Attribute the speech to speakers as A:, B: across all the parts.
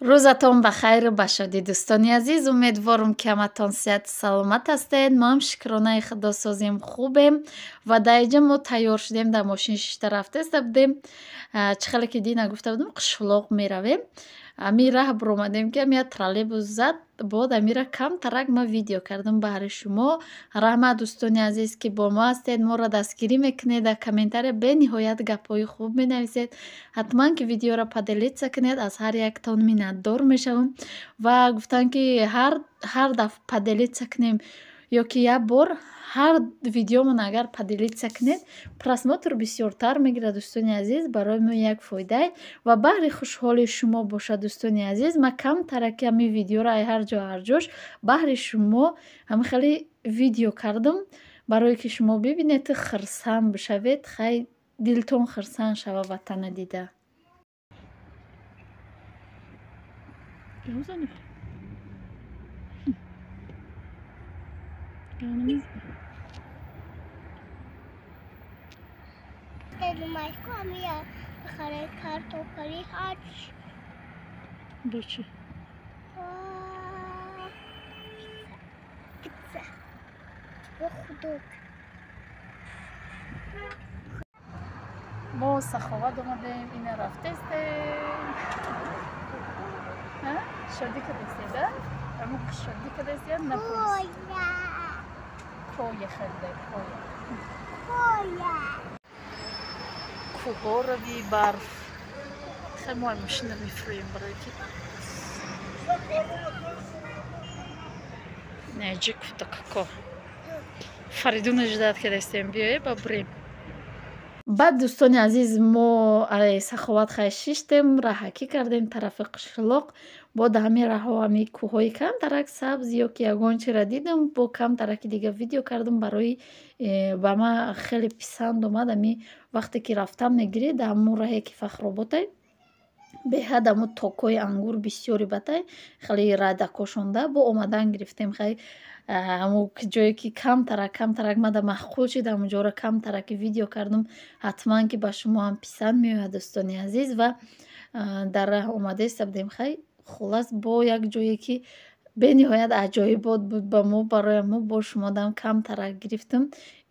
A: рӯзатон ба хайр башодӣ дӯстони азиз, умедворам ки ҳаматон сеҳату саломат ҳастед. мо ҳам шукронаи худосозим хубем ва дар инҷа мо тайёр шудем дар мошини шишта рафта иста будем. Чӣ хеле ки дина гуфта будам қишлоқ меравем. Ами раҳ биромадем ки ами троллейбус зад, бод амира камтарак ма видео кардам баҳри шумо. Раҳмат дӯстони азиз ки бо мо ҳастед, моро дастгирӣ мекунед, дар комментария бениҳоят гапҳои хуб менависед. ҳатман ки видеоро поделитса кунед, аз ҳар яктон миннатдор мешавам. Ва гуфтан ки ҳар дафъа поделитса кунем ё ки як бор ҳар видеомон агар поделитса кунед, просмотр бисёртар мегирад дӯстони азиз, барои мо як фоидаи ва баҳри хушҳоли шумо бошад дӯстони азиз. Ман камтарак ами видеоро ҳар ҷош баҳри шумо ҳами хеле видео кардам, барое ки шумо бибинед, хирсанд бишавед, хай дилтон хирсанд шава ватанро дида. мо саховат омадем, ина рафтестем. Шодӣ кардастед, аммо шодӣ кардастед на коя хеле коя кӯҳо рави барф хеле мо машина мефурӯем барои ки неҷи кутакако Фаридуна ждат кардастем, биёед ба бурем. Баъд дӯстони азиз мо саховат хай шиштем, раҳакӣ кардем тарафи қишлоқ. Бо дар ҳамин раҳҳо ҳами кӯҳҳои камтарак сабз ё ки ягон чиро дидам, бо камтараки дига видео кардам, барои ба ман хеле писанд омад. Ами вақте ки рафтам мегирӣ дар ҳамон раҳе ки Фахроботай беҳад ҳамо токҳои ангур бисёри батай хеле радакошонда бо омадан гирифтем. Хай ҳамо ҷое ки камтарак мада маҳқул шид ҳамонҷоро камтараки видео кардам. Ҳатман ки ба шумо ҳам писанд меояд дӯстони азиз. Ва дар раҳ омада иста будем. Хай хулас бо як ҷое ки бениҳоят аҷоибот буд ба мо, барои мо бо шумо дам камтарак гирифтам.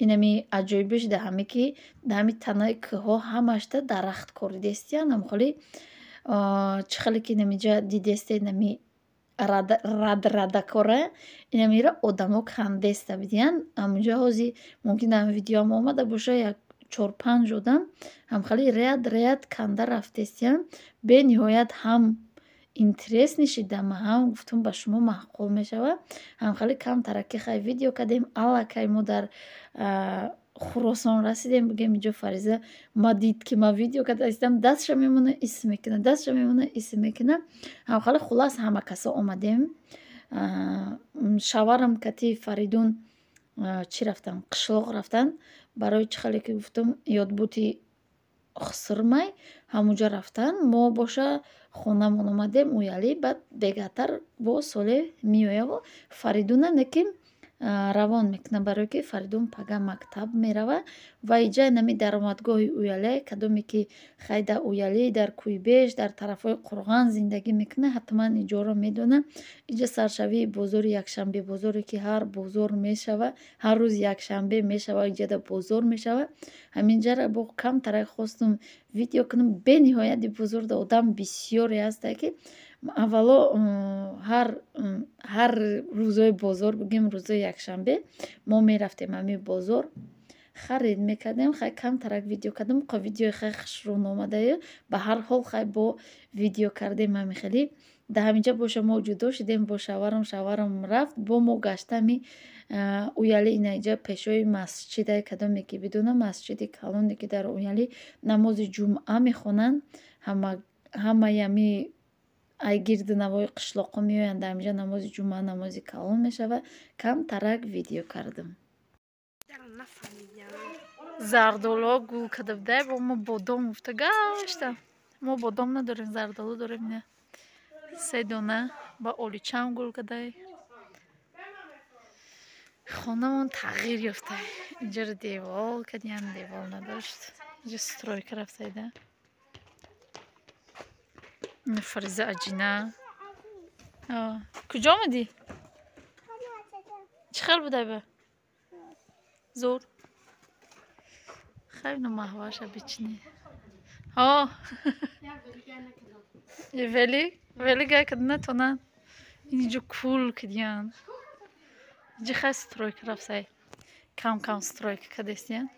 A: Инами аҷоибиш дар ҳаме ки дар ҳами танаи кӯҳҳо ҳамашта дарахт коридестиян ҳамхоли чӣ хеле ки намиҷа дидестед нами радакора инамира одамо кандаеста бидиян. Ҳамонҷа ҳози мумкин дар видеоам омада боша як 4-5 одам ҳамхеле ряд канда рафтестиян. Бениҳоят ҳам интерес нишидам, ҳам гуфтам ба шумо маъқул мешава. Ҳамхеле камтараки хай видео кардем. Аллакай мо дар Хуросон расидем. Бигем инҷо Фариза ма дид ки ма видео кардастам, дастша мемона ис мекуна, дастша мемона ис мекуна. Ҳамхеле хулас ҳама каса омадем. Шаварам кати Фаридун чӣ рафтан, қишлоқ рафтан, барои чӣ хеле ки гуфтам ёдбути хусрмай ҳамонҷа рафтан. Мо боша хонамон омадем уяли, баъд бегатар бо соле меоява Фаридуна неким равон мекунам, барое ки Фаридун пага мактаб мерава ва иҷа нами даромадгоҳи уяле кадоме ки хай дар уялӣ, дар Кӯйбеш, дар тарафҳои Қурған зиндагӣ мекунад, ҳатман иҷоро медонад. Иҷа саршавии бозори якшанбе бозоре ки ҳар бозор мешава, ҳар рӯзи якшанбе мешава, иҷа дар бозор мешава. Ҳаминҷара бо камтарак хостам видео кунам. Бениҳояти бузург одам бисёре ҳастанд ки аввало ҳар рӯзои бозор бигем рӯзои якшанбе мо мерафтем ами бозор харид мекардем. Хай камтарак видео кардам. Видеои хай хушрӯн омадаю. Ба ҳар ҳол хай бо видео кардем. Ами хеле дар ҳаминҷа боша мо ҷудо шудем бо шаварам рафт бо мо гашта ами уяли инаиҷа пешои масҷида, кадоме ки бидонам масҷиди калоне ки дар уяли намози ҷумъа мехонанд. Ҳамаи ами ай гирди навои қишлоқҳо меоянд, дар ҳаминҷа намози ҷумъа, намози калон мешава. Камтарак видео кардам. Зардоло гул карда будай, бо мо бодом уфта гашта. Мо бодом надорем, зардоло дорем. Не 3 дона ба оличам гул кардай. Хонамон тағйир ёфта. Инҷаро девол кардем, девол надошт. Инҷа стройка рафтайда. فریزه عجینه. کجا آمدی؟ چه خیلی بوده به؟ زور خیلی محواشه بچینی. ولی گه کد نتونن اینجا کول کدیان اینجا خیلی سترویک رفته کم سترویک کدستیان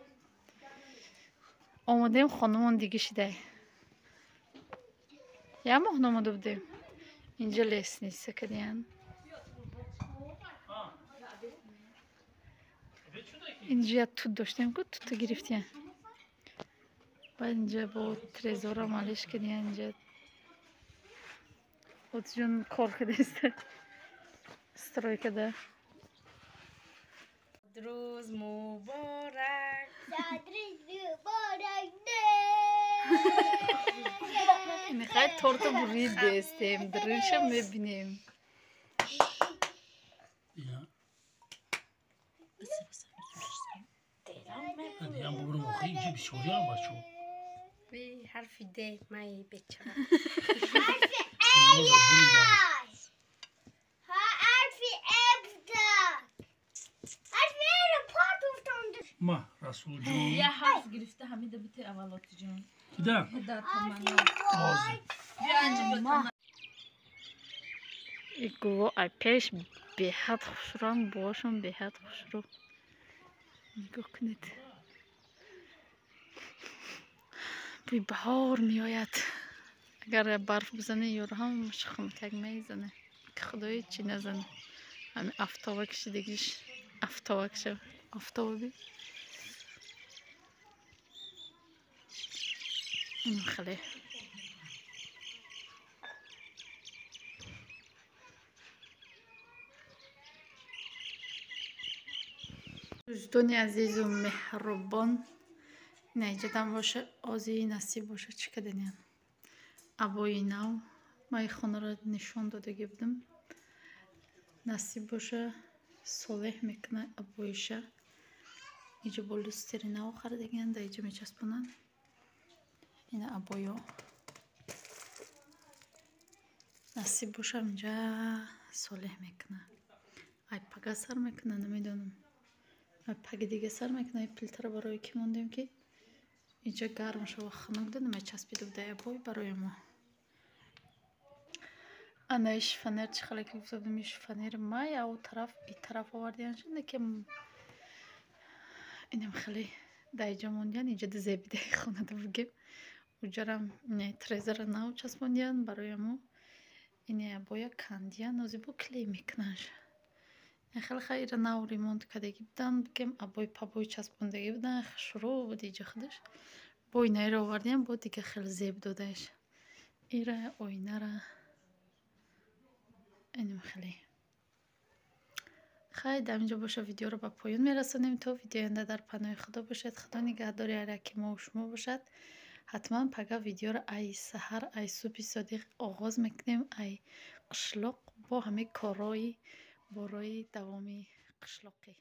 A: آمدیم خانمون دیگه شده یا ما آمده بودیم اینجا لیست نیست کدیان اینجا تو داشتیم که تو گرفتیم بعد اینجا با ترزورا مالش کدیان اینجا خود جون کار کدسته ستروی کده
B: روز مبارک
A: میخوای تورت برید دستیم درشم میبینیم
C: دیگه بابرو مخی اینجا بسیاری هم بچه
B: بی حرف ده مایی بچه
C: ما رسول جون
D: یه حرف گرفته حمیده بته اولاتی جون
C: کدام
D: در تمنا
C: تازه
D: بیا انجا
A: ایگو ای پیش بهت خوشرم باشم بهت خوشرم نگاه کنید بوی بهار میآید اگر برف بزنه یورو هم شخمتک میزنه که خدای چی نزنه همین افتابکش دیگیش افتابی این خیلی دوستانی عزیز و مهربان نیجدم باشه آزی نصیب باشه چی کدنیم ابایی نو ما خانه را نشان داده بودم نصیب باشه صالح میکنه ابایشه اینجا با لوستری نو خریدگن در اینجا میچسبونن این ابایا نصیب باشه اینجا صالح میکنه ای پگه سر میکنه نمیدونم پگ دیگه سر میکنه پلتر برای که موندیم که اینجا گرم شو و خنک ده نمیچسبیده بوده ابای برای ما انایش فنر چه خیلی که گفتم میش فنر ما یا او طرف این طرف آوردیان شده که اینم خیلی دایجا موندیان اینجا ده زیبیده خونه ده بگیم اونجا هم تریزر ناو چسبوندیان برای ما اینه ابای کندیان نازی با کلی میکننش خیلی خیلی ناو ریمونت کردگی بودن بگیم ابای پابای چسبوندگی بودن شروع بود اینجا خودش با اینه رو آوردیم با دیگه خیلی زیب دادش ایره آینه را اینم خیلی در اینجا باشه ویدیو رو با پایان میرسونیم تا ویدیو آینده در پناه خدا باشد خدا نگهداری هر کی ما و شما باشد حتما پگه ویدیو رو ای سحر ای صبح صادق آغاز میکنیم ای قشلاق با همه کارهای برای دوامی قشلاقی